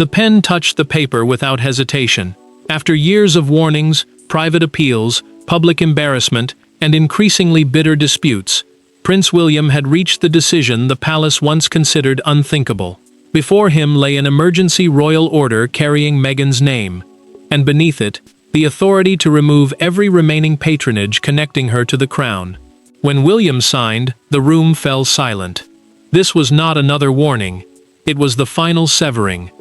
The pen touched the paper without hesitation. After years of warnings, private appeals, public embarrassment, and increasingly bitter disputes, Prince William had reached the decision the palace once considered unthinkable. Before him lay an emergency royal order carrying Meghan's name, and beneath it, the authority to remove every remaining patronage connecting her to the crown. When William signed, the room fell silent. This was not another warning. It was the final severing.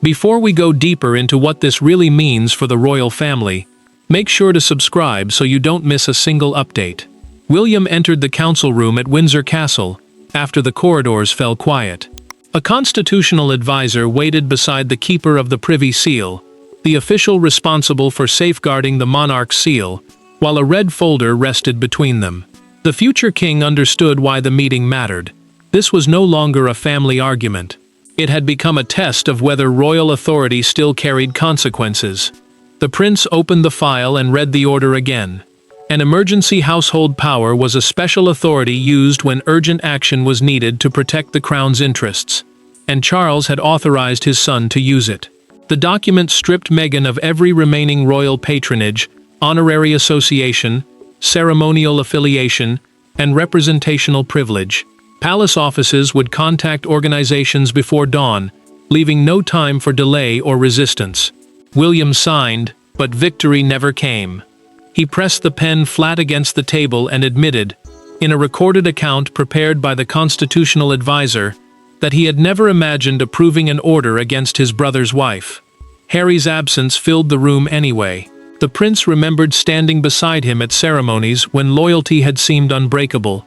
Before we go deeper into what this really means for the royal family, make sure to subscribe so you don't miss a single update. William entered the council room at Windsor Castle after the corridors fell quiet. A constitutional advisor waited beside the keeper of the Privy Seal, the official responsible for safeguarding the monarch's seal, while a red folder rested between them. The future king understood why the meeting mattered. This was no longer a family argument. It had become a test of whether royal authority still carried consequences. The prince opened the file and read the order again. An emergency household power was a special authority used when urgent action was needed to protect the crown's interests, and Charles had authorized his son to use it. The document stripped Meghan of every remaining royal patronage, honorary association, ceremonial affiliation, and representational privilege. Palace offices would contact organizations before dawn, leaving no time for delay or resistance. William signed, but victory never came. He pressed the pen flat against the table and admitted, in a recorded account prepared by the constitutional advisor, that he had never imagined approving an order against his brother's wife. Harry's absence filled the room anyway. The prince remembered standing beside him at ceremonies when loyalty had seemed unbreakable,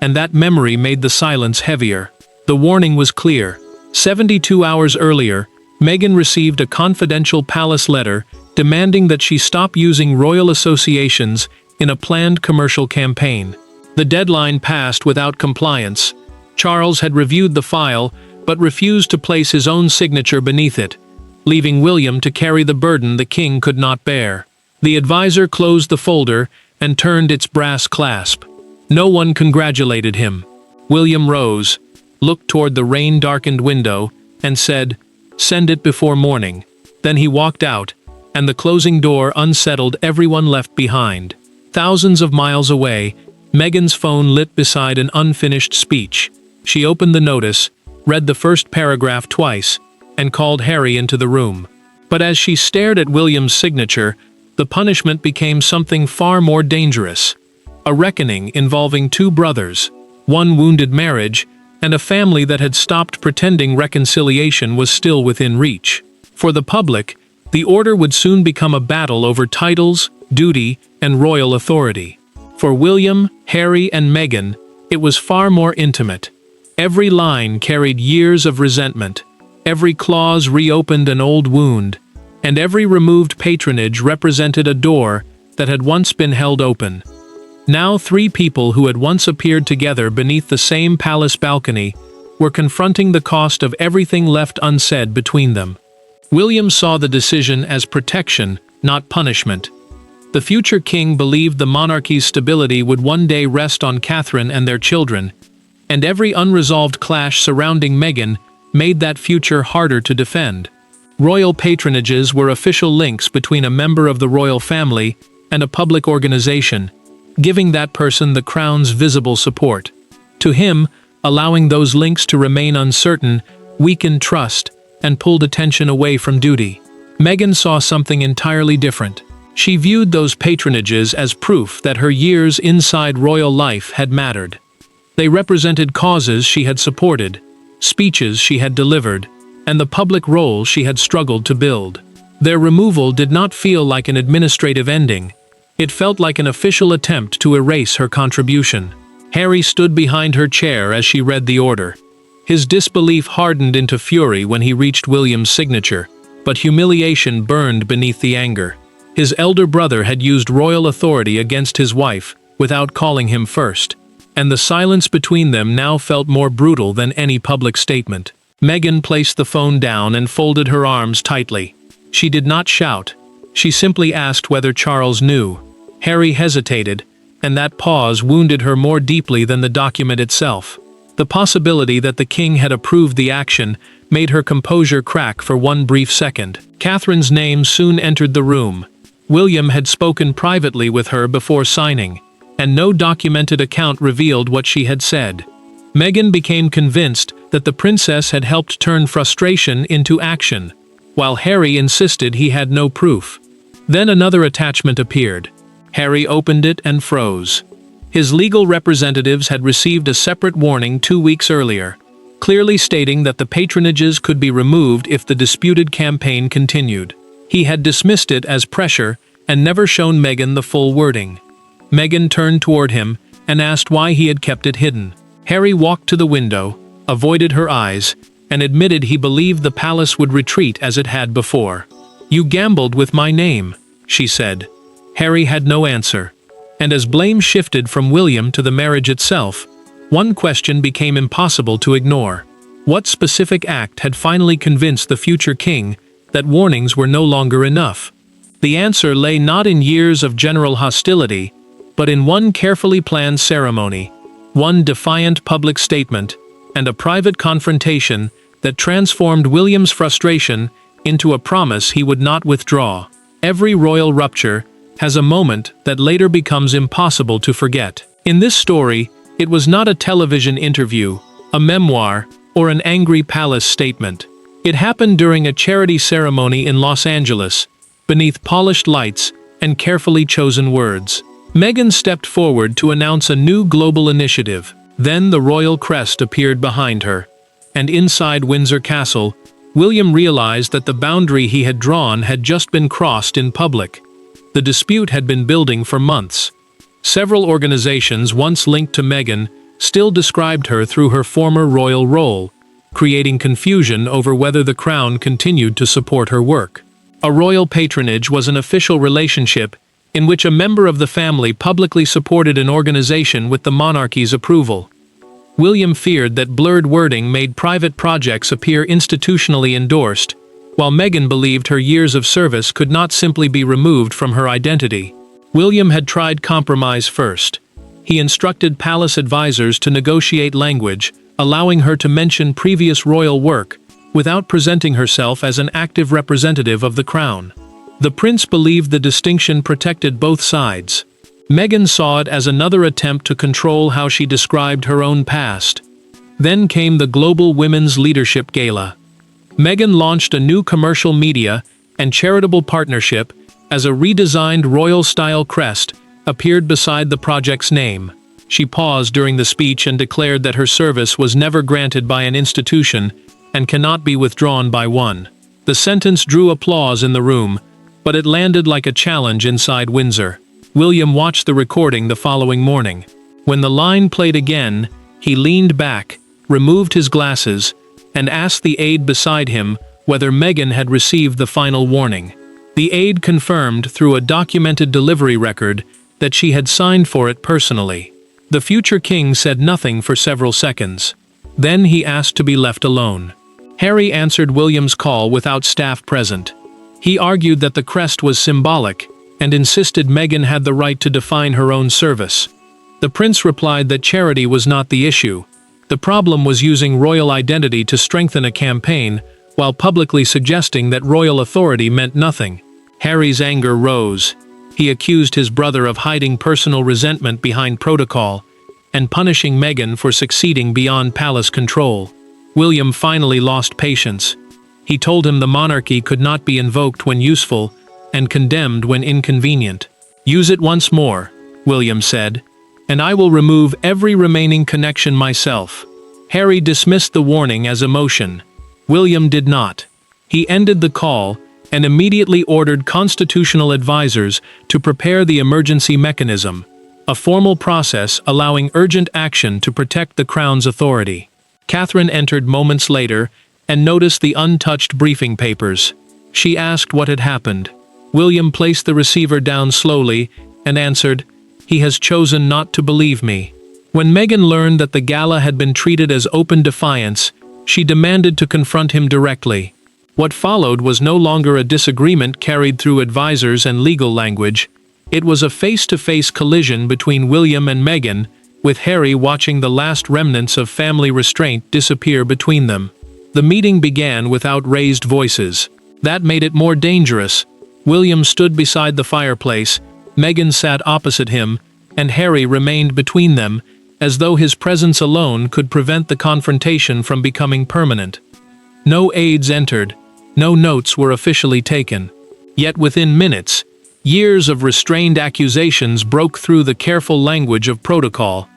and that memory made the silence heavier. The warning was clear. 72 hours earlier, Meghan received a confidential palace letter demanding that she stop using royal associations in a planned commercial campaign. The deadline passed without compliance. Charles had reviewed the file, but refused to place his own signature beneath it, leaving William to carry the burden the king could not bear. The advisor closed the folder and turned its brass clasp. No one congratulated him. William rose, looked toward the rain-darkened window, and said, "Send it before morning." Then he walked out, and the closing door unsettled everyone left behind. Thousands of miles away, Meghan's phone lit beside an unfinished speech. She opened the notice, read the first paragraph twice, and called Harry into the room. But as she stared at William's signature, the punishment became something far more dangerous. A reckoning involving two brothers, one wounded marriage, and a family that had stopped pretending reconciliation was still within reach. For the public, the order would soon become a battle over titles, duty, and royal authority. For William, Harry, and Meghan, it was far more intimate. Every line carried years of resentment, every clause reopened an old wound, and every removed patronage represented a door that had once been held open. Now 3 people who had once appeared together beneath the same palace balcony were confronting the cost of everything left unsaid between them. William saw the decision as protection, not punishment. The future king believed the monarchy's stability would one day rest on Catherine and their children, and every unresolved clash surrounding Meghan made that future harder to defend. Royal patronages were official links between a member of the royal family and a public organization, giving that person the crown's visible support. To him, allowing those links to remain uncertain weakened trust and pulled attention away from duty. Meghan saw something entirely different. She viewed those patronages as proof that her years inside royal life had mattered. They represented causes she had supported, speeches she had delivered, and the public role she had struggled to build. Their removal did not feel like an administrative ending. It felt like an official attempt to erase her contribution. Harry stood behind her chair as she read the order. His disbelief hardened into fury when he reached William's signature, but humiliation burned beneath the anger. His elder brother had used royal authority against his wife without calling him first, and the silence between them now felt more brutal than any public statement. Meghan placed the phone down and folded her arms tightly. She did not shout. She simply asked whether Charles knew. Harry hesitated, and that pause wounded her more deeply than the document itself. The possibility that the king had approved the action made her composure crack for one brief second. Catherine's name soon entered the room. William had spoken privately with her before signing, and no documented account revealed what she had said. Meghan became convinced that the princess had helped turn frustration into action, while Harry insisted he had no proof. Then another attachment appeared. Harry opened it and froze. His legal representatives had received a separate warning 2 weeks earlier, clearly stating that the patronages could be removed if the disputed campaign continued. He had dismissed it as pressure and never shown Meghan the full wording. Meghan turned toward him and asked why he had kept it hidden. Harry walked to the window, avoided her eyes, and admitted he believed the palace would retreat as it had before. "You gambled with my name," she said. Harry had no answer, and as blame shifted from William to the marriage itself, one question became impossible to ignore. What specific act had finally convinced the future king that warnings were no longer enough? The answer lay not in years of general hostility, but in one carefully planned ceremony, one defiant public statement, and a private confrontation that transformed William's frustration into a promise he would not withdraw. Every royal rupture has a moment that later becomes impossible to forget. In this story, it was not a television interview, a memoir, or an angry palace statement. It happened during a charity ceremony in Los Angeles, beneath polished lights and carefully chosen words. Meghan stepped forward to announce a new global initiative. Then the royal crest appeared behind her, and inside Windsor Castle, William realized that the boundary he had drawn had just been crossed in public. The dispute had been building for months. Several organizations once linked to Meghan still described her through her former royal role, creating confusion over whether the crown continued to support her work. A royal patronage was an official relationship in which a member of the family publicly supported an organization with the monarchy's approval. William feared that blurred wording made private projects appear institutionally endorsed, while Meghan believed her years of service could not simply be removed from her identity. William had tried compromise first. He instructed palace advisors to negotiate language, allowing her to mention previous royal work, without presenting herself as an active representative of the crown. The prince believed the distinction protected both sides. Meghan saw it as another attempt to control how she described her own past. Then came the Global Women's Leadership Gala. Meghan launched a new commercial media and charitable partnership as a redesigned royal-style crest appeared beside the project's name. She paused during the speech and declared that her service was never granted by an institution and cannot be withdrawn by one. The sentence drew applause in the room, but it landed like a challenge inside Windsor. William watched the recording the following morning. When the line played again, he leaned back, removed his glasses, and asked the aide beside him whether Meghan had received the final warning. The aide confirmed through a documented delivery record that she had signed for it personally. The future king said nothing for several seconds. Then he asked to be left alone. Harry answered William's call without staff present. He argued that the crest was symbolic, and insisted Meghan had the right to define her own service. The prince replied that charity was not the issue. The problem was using royal identity to strengthen a campaign, while publicly suggesting that royal authority meant nothing. Harry's anger rose. He accused his brother of hiding personal resentment behind protocol, and punishing Meghan for succeeding beyond palace control. William finally lost patience. He told him the monarchy could not be invoked when useful, and condemned when inconvenient. "Use it once more," William said, "and I will remove every remaining connection myself." Harry dismissed the warning as emotion. William did not. He ended the call and immediately ordered constitutional advisors to prepare the emergency mechanism, a formal process allowing urgent action to protect the crown's authority. Catherine entered moments later and noticed the untouched briefing papers. She asked what had happened. William placed the receiver down slowly and answered, "He has chosen not to believe me." When Meghan learned that the gala had been treated as open defiance, she demanded to confront him directly. What followed was no longer a disagreement carried through advisors and legal language. It was a face-to-face collision between William and Meghan, with Harry watching the last remnants of family restraint disappear between them. The meeting began without raised voices. That made it more dangerous. William stood beside the fireplace, Meghan sat opposite him, and Harry remained between them, as though his presence alone could prevent the confrontation from becoming permanent. No aides entered, no notes were officially taken. Yet within minutes, years of restrained accusations broke through the careful language of protocol,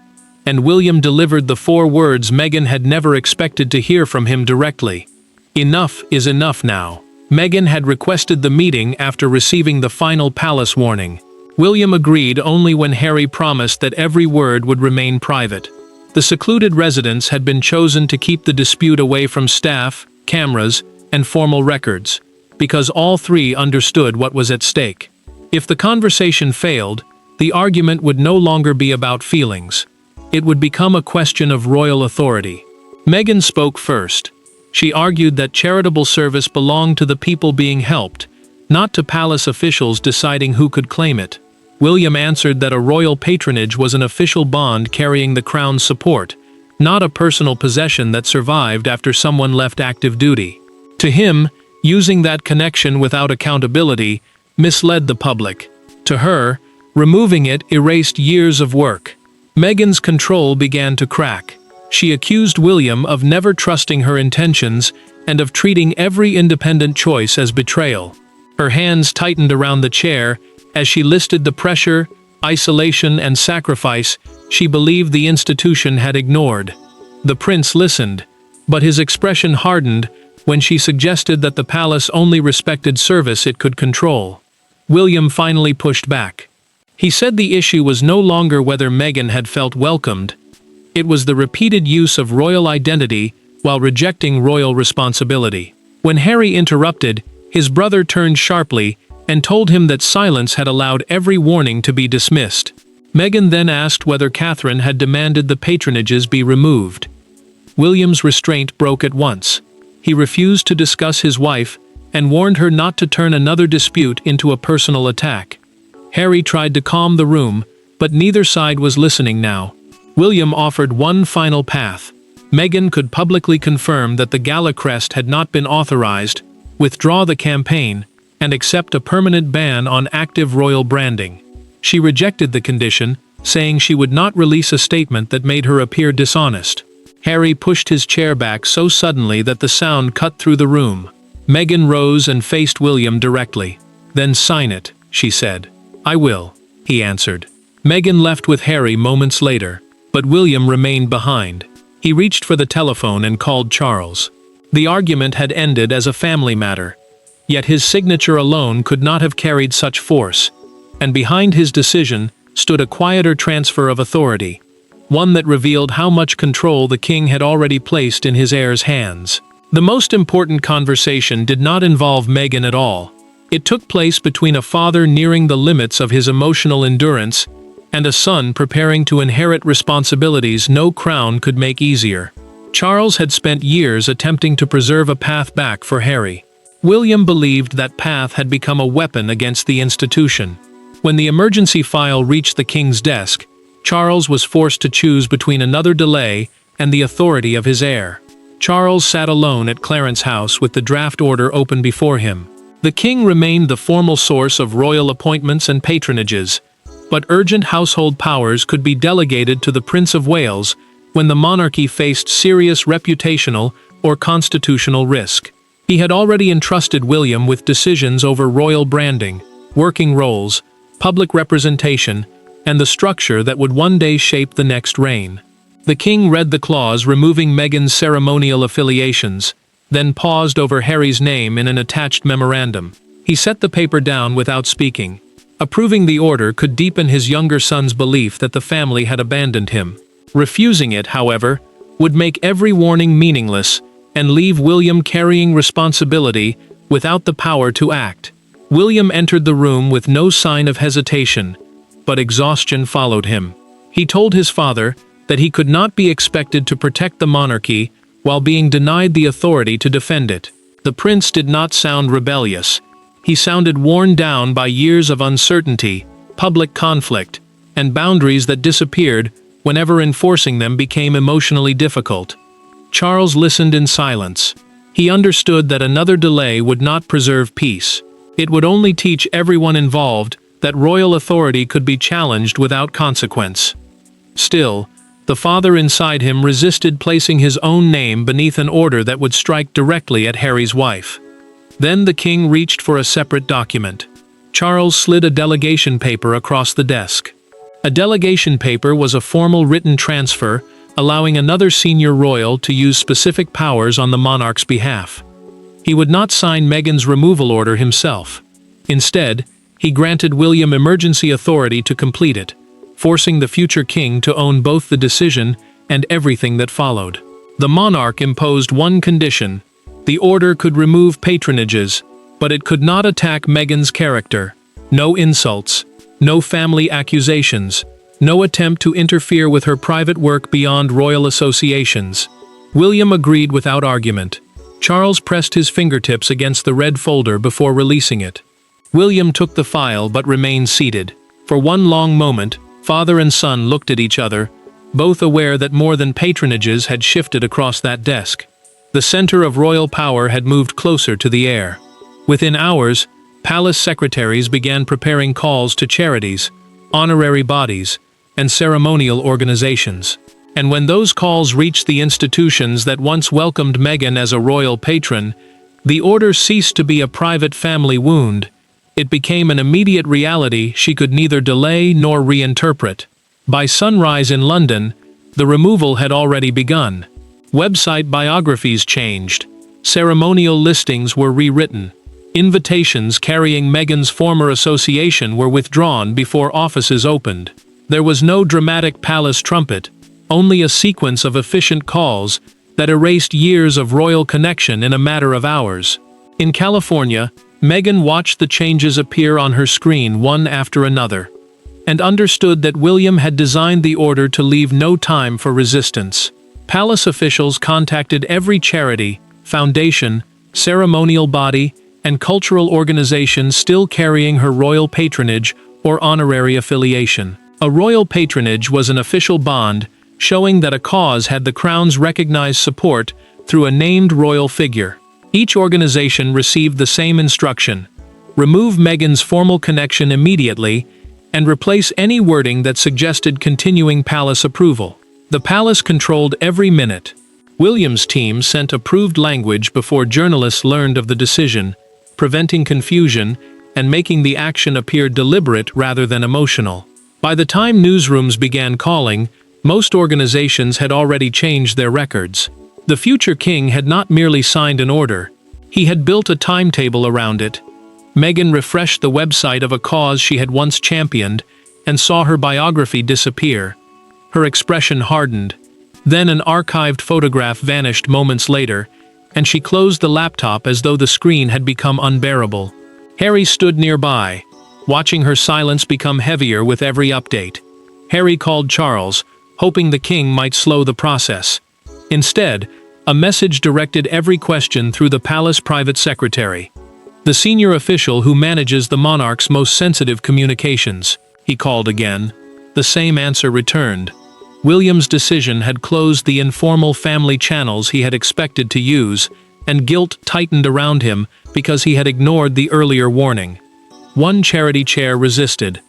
and William delivered the 4 words Meghan had never expected to hear from him directly. Enough is enough now. Meghan had requested the meeting after receiving the final palace warning. William agreed only when Harry promised that every word would remain private. The secluded residence had been chosen to keep the dispute away from staff, cameras, and formal records, because all 3 understood what was at stake. If the conversation failed, the argument would no longer be about feelings. It would become a question of royal authority. Meghan spoke first. She argued that charitable service belonged to the people being helped, not to palace officials deciding who could claim it. William answered that a royal patronage was an official bond carrying the crown's support, not a personal possession that survived after someone left active duty. To him, using that connection without accountability misled the public. To her, removing it erased years of work. Meghan's control began to crack. She accused William of never trusting her intentions and of treating every independent choice as betrayal. Her hands tightened around the chair as she listed the pressure, isolation, and sacrifice she believed the institution had ignored. The prince listened, but his expression hardened when she suggested that the palace only respected service it could control. William finally pushed back. He said the issue was no longer whether Meghan had felt welcomed. It was the repeated use of royal identity while rejecting royal responsibility. When Harry interrupted, his brother turned sharply and told him that silence had allowed every warning to be dismissed. Meghan then asked whether Catherine had demanded the patronages be removed. William's restraint broke at once. He refused to discuss his wife and warned her not to turn another dispute into a personal attack. Harry tried to calm the room, but neither side was listening now. William offered one final path. Meghan could publicly confirm that the gala crest had not been authorized, withdraw the campaign, and accept a permanent ban on active royal branding. She rejected the condition, saying she would not release a statement that made her appear dishonest. Harry pushed his chair back so suddenly that the sound cut through the room. Meghan rose and faced William directly. "Then sign it," she said. "I will," he answered. Meghan left with Harry moments later, but William remained behind. He reached for the telephone and called Charles. The argument had ended as a family matter, yet his signature alone could not have carried such force, and behind his decision stood a quieter transfer of authority, one that revealed how much control the king had already placed in his heir's hands. The most important conversation did not involve Meghan at all. It took place between a father nearing the limits of his emotional endurance and a son preparing to inherit responsibilities no crown could make easier. Charles had spent years attempting to preserve a path back for Harry. William believed that path had become a weapon against the institution. When the emergency file reached the king's desk, Charles was forced to choose between another delay and the authority of his heir. Charles sat alone at Clarence House with the draft order open before him. The king remained the formal source of royal appointments and patronages, but urgent household powers could be delegated to the Prince of Wales when the monarchy faced serious reputational or constitutional risk. He had already entrusted William with decisions over royal branding, working roles, public representation, and the structure that would one day shape the next reign. The king read the clause removing Meghan's ceremonial affiliations, then paused over Harry's name in an attached memorandum. He set the paper down without speaking. Approving the order could deepen his younger son's belief that the family had abandoned him. Refusing it, however, would make every warning meaningless and leave William carrying responsibility without the power to act. William entered the room with no sign of hesitation, but exhaustion followed him. He told his father that he could not be expected to protect the monarchy while being denied the authority to defend it. The prince did not sound rebellious. He sounded worn down by years of uncertainty, public conflict, and boundaries that disappeared whenever enforcing them became emotionally difficult. Charles listened in silence, He understood that another delay would not preserve peace. It would only teach everyone involved that royal authority could be challenged without consequence. Still, the father inside him resisted placing his own name beneath an order that would strike directly at Harry's wife. Then the king reached for a separate document. Charles slid a delegation paper across the desk. A delegation paper was a formal written transfer, allowing another senior royal to use specific powers on the monarch's behalf. He would not sign Meghan's removal order himself. Instead, he granted William emergency authority to complete it, forcing the future king to own both the decision and everything that followed. The monarch imposed one condition: the order could remove patronages, but it could not attack Meghan's character. No insults, no family accusations, no attempt to interfere with her private work beyond royal associations. William agreed without argument. Charles pressed his fingertips against the red folder before releasing it. William took the file but remained seated. For one long moment, father and son looked at each other, both aware that more than patronages had shifted across that desk. The center of royal power had moved closer to the heir. Within hours, palace secretaries began preparing calls to charities, honorary bodies, and ceremonial organizations. And when those calls reached the institutions that once welcomed Meghan as a royal patron, the order ceased to be a private family wound. It became an immediate reality she could neither delay nor reinterpret. By sunrise in London, the removal had already begun. Website biographies changed. Ceremonial listings were rewritten. Invitations carrying Meghan's former association were withdrawn before offices opened. There was no dramatic palace trumpet, only a sequence of efficient calls that erased years of royal connection in a matter of hours. In California, Meghan watched the changes appear on her screen one after another, and understood that William had designed the order to leave no time for resistance. Palace officials contacted every charity, foundation, ceremonial body, and cultural organization still carrying her royal patronage or honorary affiliation. A royal patronage was an official bond showing that a cause had the crown's recognized support through a named royal figure. Each organization received the same instruction: remove Meghan's formal connection immediately and replace any wording that suggested continuing palace approval. The palace controlled every minute. William's team sent approved language before journalists learned of the decision, preventing confusion and making the action appear deliberate rather than emotional. By the time newsrooms began calling, most organizations had already changed their records. The future king had not merely signed an order, he had built a timetable around it. Meghan refreshed the website of a cause she had once championed and saw her biography disappear. Her expression hardened. Then an archived photograph vanished moments later, and she closed the laptop as though the screen had become unbearable. Harry stood nearby, watching her silence become heavier with every update. Harry called Charles, hoping the king might slow the process. Instead, a message directed every question through the palace private secretary, the senior official who manages the monarch's most sensitive communications. He called again. The same answer returned. William's decision had closed the informal family channels he had expected to use, and guilt tightened around him because he had ignored the earlier warning. One charity chair resisted.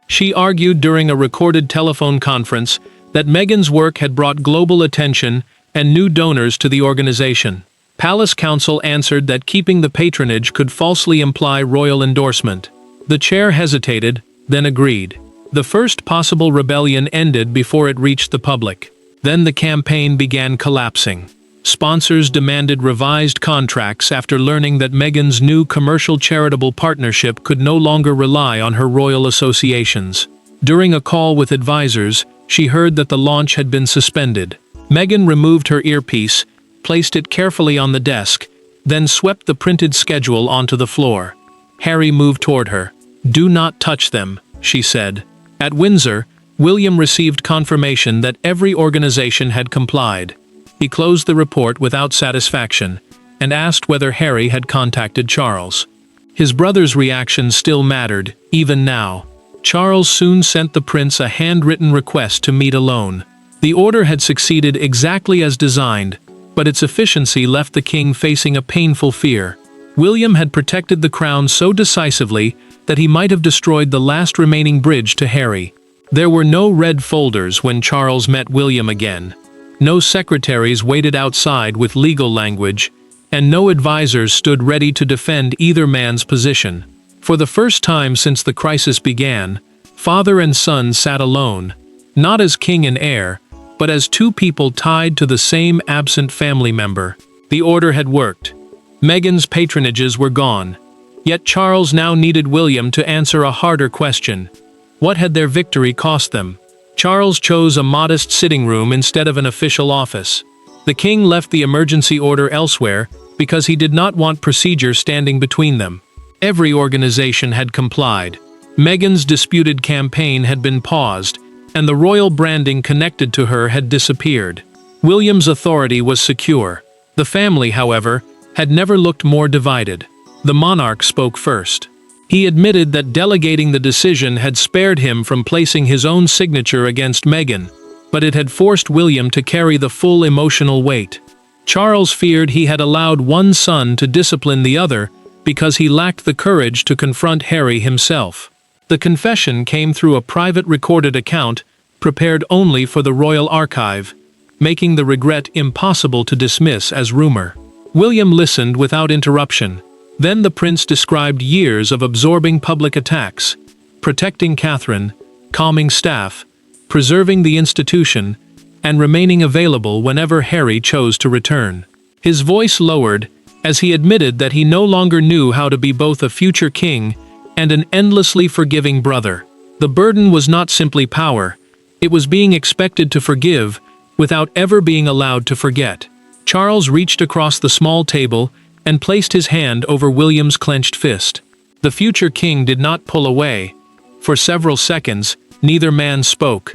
She argued during a recorded telephone conference that Meghan's work had brought global attention and new donors to the organization. Palace counsel answered that keeping the patronage could falsely imply royal endorsement. The chair hesitated, then agreed. The first possible rebellion ended before it reached the public. Then the campaign began collapsing. Sponsors demanded revised contracts after learning that Meghan's new commercial charitable partnership could no longer rely on her royal associations. During a call with advisors, she heard that the launch had been suspended. Meghan removed her earpiece, placed it carefully on the desk, then swept the printed schedule onto the floor. Harry moved toward her. "Do not touch them," she said. At Windsor, William received confirmation that every organization had complied. He closed the report without satisfaction and asked whether Harry had contacted Charles. His brother's reaction still mattered, even now. Charles soon sent the prince a handwritten request to meet alone. The order had succeeded exactly as designed, but its efficiency left the king facing a painful fear. William had protected the crown so decisively that he might have destroyed the last remaining bridge to Harry. There were no red folders when Charles met William again. No secretaries waited outside with legal language, and no advisors stood ready to defend either man's position. For the first time since the crisis began, father and son sat alone, not as king and heir, but as two people tied to the same absent family member. The order had worked. Meghan's patronages were gone. Yet Charles now needed William to answer a harder question. What had their victory cost them? Charles chose a modest sitting room instead of an official office. The king left the emergency order elsewhere because he did not want procedure standing between them. Every organization had complied. Meghan's disputed campaign had been paused, and the royal branding connected to her had disappeared. William's authority was secure. The family, however, had never looked more divided. The monarch spoke first. He admitted that delegating the decision had spared him from placing his own signature against Meghan, but it had forced William to carry the full emotional weight. Charles feared he had allowed one son to discipline the other because he lacked the courage to confront Harry himself. The confession came through a private recorded account prepared only for the royal archive, making the regret impossible to dismiss as rumor. William listened without interruption. Then the prince described years of absorbing public attacks, protecting Catherine, calming staff, preserving the institution, and remaining available whenever Harry chose to return. His voice lowered as he admitted that he no longer knew how to be both a future king and an endlessly forgiving brother. The burden was not simply power, it was being expected to forgive without ever being allowed to forget. Charles reached across the small table and placed his hand over William's clenched fist. The future king did not pull away. For several seconds, neither man spoke.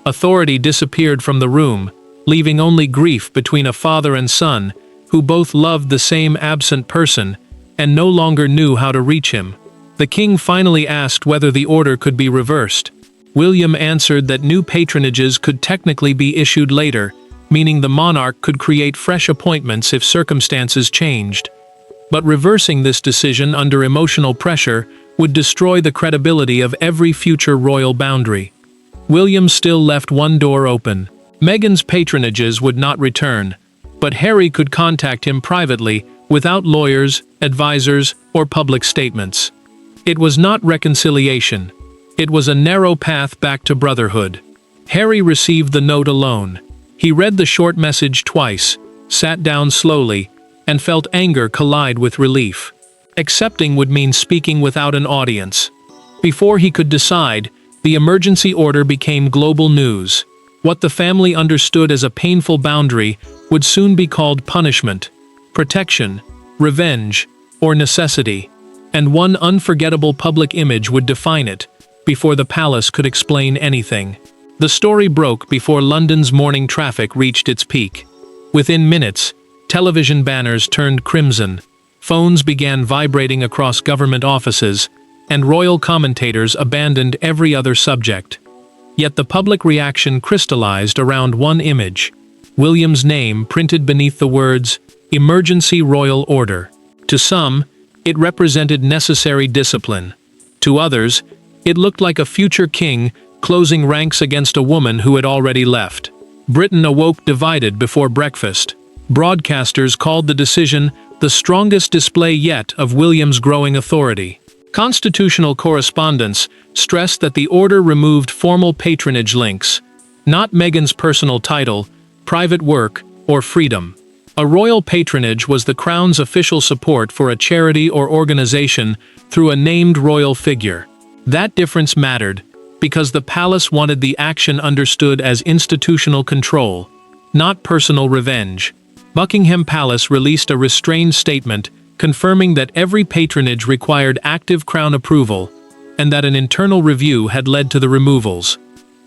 Authority disappeared from the room, leaving only grief between a father and son, who both loved the same absent person and no longer knew how to reach him. The king finally asked whether the order could be reversed. William answered that new patronages could technically be issued later, meaning the monarch could create fresh appointments if circumstances changed. But reversing this decision under emotional pressure would destroy the credibility of every future royal boundary. William still left one door open. Meghan's patronages would not return, but Harry could contact him privately without lawyers, advisors, or public statements. It was not reconciliation. It was a narrow path back to brotherhood. Harry received the note alone. He read the short message twice, sat down slowly, and felt anger collide with relief. Accepting would mean speaking without an audience. Before he could decide, the emergency order became global news. What the family understood as a painful boundary would soon be called punishment, protection, revenge, or necessity. And one unforgettable public image would define it, before the palace could explain anything. The story broke before London's morning traffic reached its peak. Within minutes, television banners turned crimson, phones began vibrating across government offices, and royal commentators abandoned every other subject. Yet the public reaction crystallized around one image: William's name printed beneath the words, "Emergency Royal Order." To some, it represented necessary discipline. To others, it looked like a future king closing ranks against a woman who had already left. Britain awoke divided before breakfast. Broadcasters called the decision the strongest display yet of William's growing authority. Constitutional correspondents stressed that the order removed formal patronage links, not Meghan's personal title, private work, or freedom. A royal patronage was the crown's official support for a charity or organization through a named royal figure. That difference mattered, because the palace wanted the action understood as institutional control, not personal revenge. Buckingham Palace released a restrained statement confirming that every patronage required active crown approval, and that an internal review had led to the removals.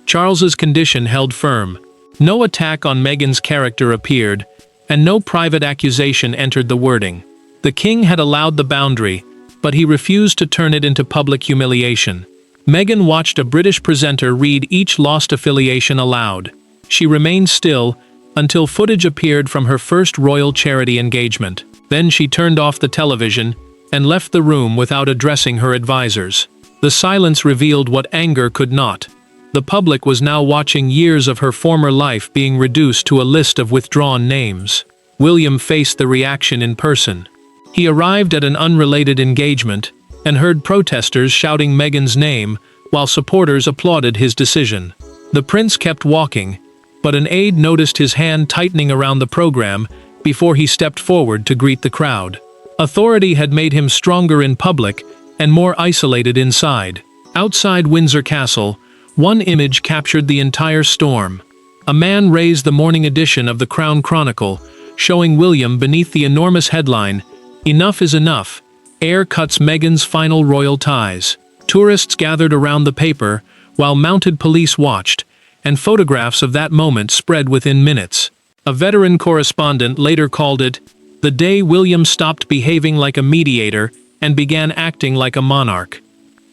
Charles's condition held firm. No attack on Meghan's character appeared, and no private accusation entered the wording. The king had allowed the boundary, but he refused to turn it into public humiliation. Meghan watched a British presenter read each lost affiliation aloud. She remained still, until footage appeared from her first royal charity engagement. Then she turned off the television and left the room without addressing her advisors. The silence revealed what anger could not. The public was now watching years of her former life being reduced to a list of withdrawn names. William faced the reaction in person. He arrived at an unrelated engagement and heard protesters shouting Meghan's name while supporters applauded his decision. The prince kept walking, but an aide noticed his hand tightening around the program before he stepped forward to greet the crowd. Authority had made him stronger in public and more isolated inside. Outside Windsor Castle, one image captured the entire storm. A man raised the morning edition of the Crown Chronicle, showing William beneath the enormous headline, "Enough is enough. Heir cuts Meghan's final royal ties." Tourists gathered around the paper, while mounted police watched, and photographs of that moment spread within minutes. A veteran correspondent later called it, "the day William stopped behaving like a mediator and began acting like a monarch."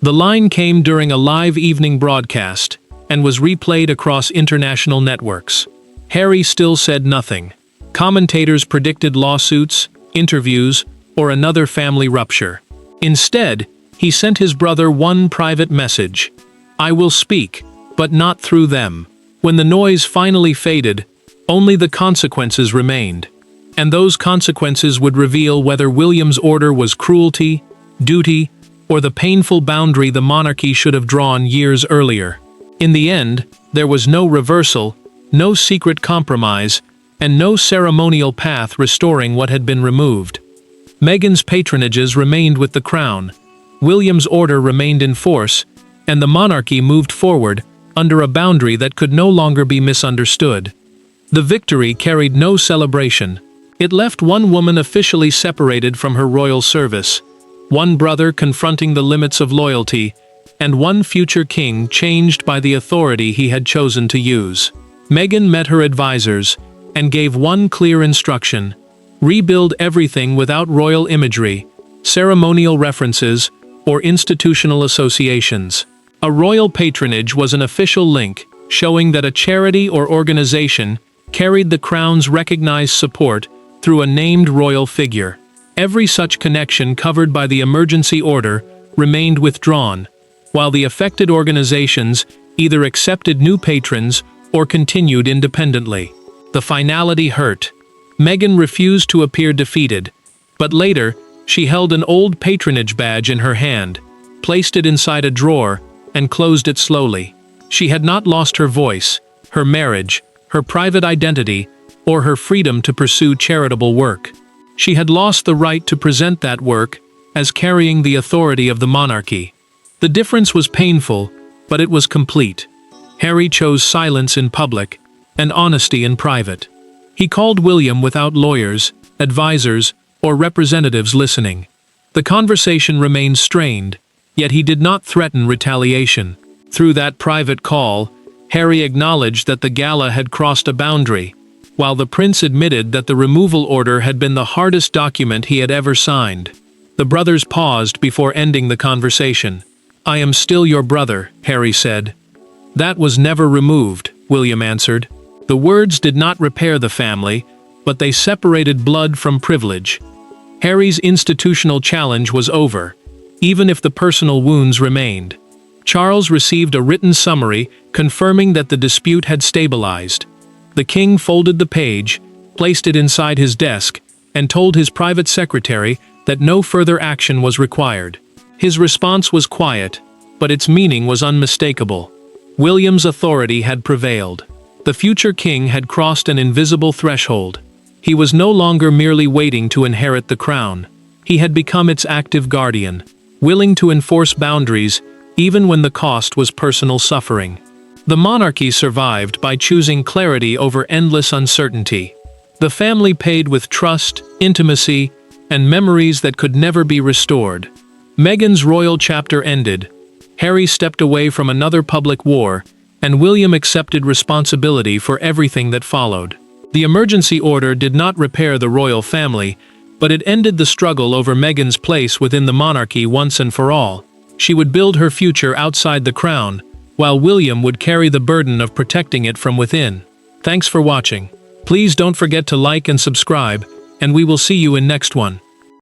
The line came during a live evening broadcast, and was replayed across international networks. Harry still said nothing. Commentators predicted lawsuits, interviews, or another family rupture. Instead, he sent his brother one private message: "I will speak, but not through them." When the noise finally faded, only the consequences remained. And those consequences would reveal whether William's order was cruelty, duty, or the painful boundary the monarchy should have drawn years earlier. In the end, there was no reversal, no secret compromise, and no ceremonial path restoring what had been removed. Meghan's patronages remained with the crown, William's order remained in force, and the monarchy moved forward under a boundary that could no longer be misunderstood. The victory carried no celebration. It left one woman officially separated from her royal service, one brother confronting the limits of loyalty, and one future king changed by the authority he had chosen to use. Meghan met her advisors and gave one clear instruction: rebuild everything without royal imagery, ceremonial references, or institutional associations. A royal patronage was an official link, showing that a charity or organization carried the crown's recognized support through a named royal figure. Every such connection covered by the emergency order remained withdrawn, while the affected organizations either accepted new patrons or continued independently. The finality hurt. Meghan refused to appear defeated, but later, she held an old patronage badge in her hand, placed it inside a drawer, and closed it slowly. She had not lost her voice, her marriage, her private identity, or her freedom to pursue charitable work. She had lost the right to present that work as carrying the authority of the monarchy. The difference was painful, but it was complete. Harry chose silence in public and honesty in private. He called William without lawyers, advisors, or representatives listening. The conversation remained strained, yet he did not threaten retaliation. Through that private call, Harry acknowledged that the gala had crossed a boundary, while the prince admitted that the removal order had been the hardest document he had ever signed. The brothers paused before ending the conversation. "I am still your brother," Harry said. "That was never removed," William answered. The words did not repair the family, but they separated blood from privilege. Harry's institutional challenge was over, even if the personal wounds remained. Charles received a written summary confirming that the dispute had stabilized. The king folded the page, placed it inside his desk, and told his private secretary that no further action was required. His response was quiet, but its meaning was unmistakable. William's authority had prevailed. The future king had crossed an invisible threshold. He was no longer merely waiting to inherit the crown. He had become its active guardian, willing to enforce boundaries even when the cost was personal suffering. The monarchy survived by choosing clarity over endless uncertainty. The family paid with trust, intimacy, and memories that could never be restored. Meghan's royal chapter ended. Harry stepped away from another public war, and William accepted responsibility for everything that followed. The emergency order did not repair the royal family, but it ended the struggle over Meghan's place within the monarchy once and for all. She would build her future outside the crown, while William would carry the burden of protecting it from within. Thanks for watching. Please don't forget to like and subscribe, and we will see you in next one.